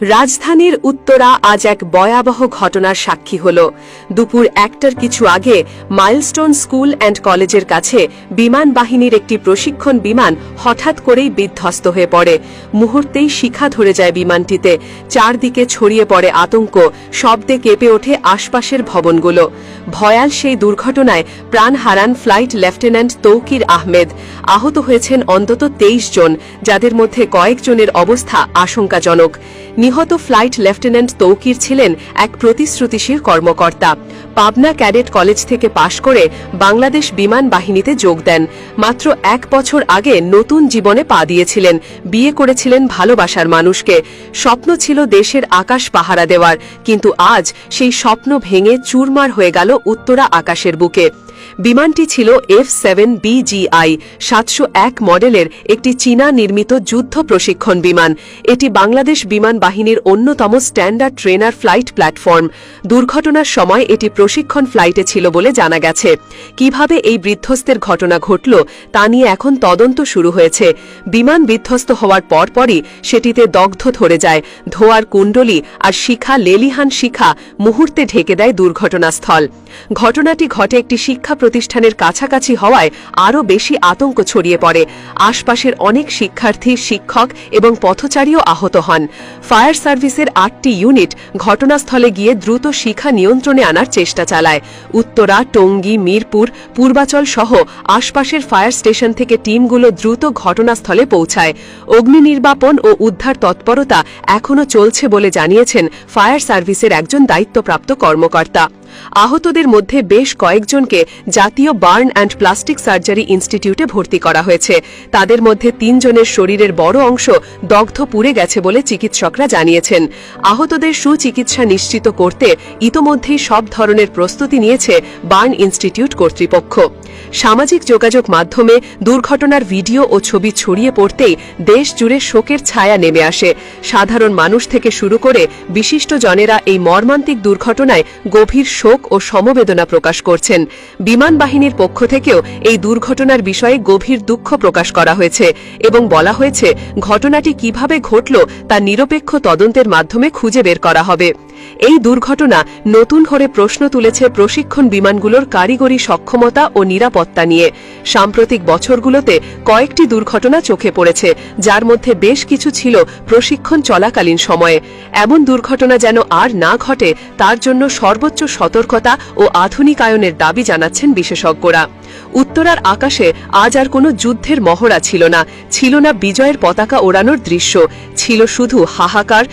রাজধানীর উত্তরা আজ এক ভয়াবহ ঘটনার সাক্ষী হল। দুপুর 1টার কিছু আগে মাইলস্টোন স্কুল অ্যান্ড কলেজের কাছে বিমান বাহিনীর একটি প্রশিক্ষণ বিমান হঠাৎ করেই বিধ্বস্ত হয়ে পড়ে। মুহূর্তেই শিখা ধরে যায় বিমানটিতে। চারদিকে ছড়িয়ে পড়ে আতঙ্ক, শব্দে কেঁপে ওঠে আশপাশের ভবনগুলো। ভয়াল সেই দুর্ঘটনায় প্রাণ হারান ফ্লাইট লেফটেন্যান্ট তৌকির আহমেদ। আহত হয়েছেন অন্তত 23 জন, যাদের মধ্যে কয়েকজনের অবস্থা আশঙ্কাজনক। নিহত ফ্লাইট লেফটেন্যান্ট তৌকির ছিলেন এক প্রতিশ্রুতিশীল কর্মকর্তা। পাবনা ক্যাডেট কলেজ থেকে পাশ করে বাংলাদেশ বিমান বাহিনীতে যোগ দেন। মাত্র 1 বছর আগে নতুন জীবনে পা দিয়েছিলেন। বিয়ে করেছিলেন ভালোবাসার মানুষকে। স্বপ্ন ছিল দেশের আকাশ পাহারা দেওয়ার, কিন্তু আজ সেই স্বপ্ন ভেঙে চুরমার হয়ে গেল উত্তরা আকাশের বুকে। বিমানটি ছিল F-7BGI 701 মডেলের একটি চীনা নির্মিত যুদ্ধ প্রশিক্ষণ বিমান। এটি বাংলাদেশ বিমান বাহিনীর অন্যতম স্ট্যান্ডার্ড ট্রেনার ফ্লাইট প্ল্যাটফর্ম। দুর্ঘটনার সময় এটি প্রশিক্ষণ ফ্লাইটে ছিল বলে জানা গেছে। কিভাবে এই বিধ্বস্তের ঘটনা ঘটল তা নিয়ে এখন তদন্ত শুরু হয়েছে। বিমান বিধ্বস্ত হওয়ার পরপরই সেটিতে দগ্ধ ধরে যায়। ধোঁয়ার কুণ্ডলী আর শিখা, লেলিহান শিখা মুহূর্তে ঢেকে দেয় দুর্ঘটনাস্থল। ঘটনাটি ঘটে একটি শিক্ষা প্রতিষ্ঠানের কাছাকাছি হওয়ায় আরও বেশি আতঙ্ক ছড়িয়ে পড়ে। আশপাশের অনেক শিক্ষার্থী, শিক্ষক এবং পথচারীও আহত হন। ফায়ার সার্ভিসের 8টি ইউনিট ঘটনাস্থলে গিয়ে দ্রুত শিখা নিয়ন্ত্রণে আনার চেষ্টা চালায়। উত্তরা, টঙ্গী, মিরপুর, পূর্বাচল সহ আশপাশের ফায়ার স্টেশন থেকে টিমগুলো দ্রুত ঘটনাস্থলে পৌঁছায়। অগ্নি নির্বাপন ও উদ্ধার তৎপরতা এখনও চলছে বলে জানিয়েছেন ফায়ার সার্ভিসের একজন দায়িত্বপ্রাপ্ত কর্মকর্তা। আহতদের মধ্যে বেশ কয়েকজনকে জাতীয় বার্ন অ্যান্ড প্লাস্টিক সার্জারি ইনস্টিটিউটে ভর্তি করা হয়েছে। তাদের মধ্যে 3 জনের শরীরের বড় অংশ দগ্ধ পুড়ে গেছে বলে চিকিৎসকরা জানিয়েছেন। আহতদের সুচিকিৎসা নিশ্চিত করতে ইতোমধ্যেই সব ধরনের প্রস্তুতি নিয়েছে বার্ন ইনস্টিটিউট কর্তৃপক্ষ। সামাজিক যোগাযোগ মাধ্যমে দুর্ঘটনার ভিডিও ও ছবি ছড়িয়ে পড়তেই দেশ জুড়ে শোকের ছায়া নেমে আসে। সাধারণ মানুষ থেকে শুরু করে বিশিষ্টজনেরা এই মর্মান্তিক দুর্ঘটনায় গভীর শোক ও সমবেদনা প্রকাশ করছেন। বিমান বাহিনীর পক্ষ থেকেও এই দুর্ঘটনার বিষয়ে গভীর দুঃখ প্রকাশ করা হয়েছে এবং বলা হয়েছে ঘটনাটি কিভাবে ঘটল তা নিরপেক্ষ তদন্তের মাধ্যমে খুঁজে বের করা হবে। এই দুর্ঘটনা নতুন করে প্রশ্ন তুলেছে প্রশিক্ষণ বিমানগুলোর কারিগরি সক্ষমতা ও নিরাপত্তা নিয়ে। সাম্প্রতিক বছরগুলোতে কয়েকটি দুর্ঘটনা চোখে পড়েছে, যার মধ্যে বেশ কিছু ছিল প্রশিক্ষণ চলাকালীন সময়ে। এমন দুর্ঘটনা যেন আর না ঘটে তার জন্য সর্বোচ্চ সতর্কতা ও আধুনিকায়নের দাবি জানাচ্ছেন বিশেষজ্ঞরা। উত্তরার আকাশে আজ আর কোনো যুদ্ধের মহড়া ছিল না, ছিল না বিজয়ের পতাকা ওড়ানোর দৃশ্য, ছিল শুধু হাহাকার,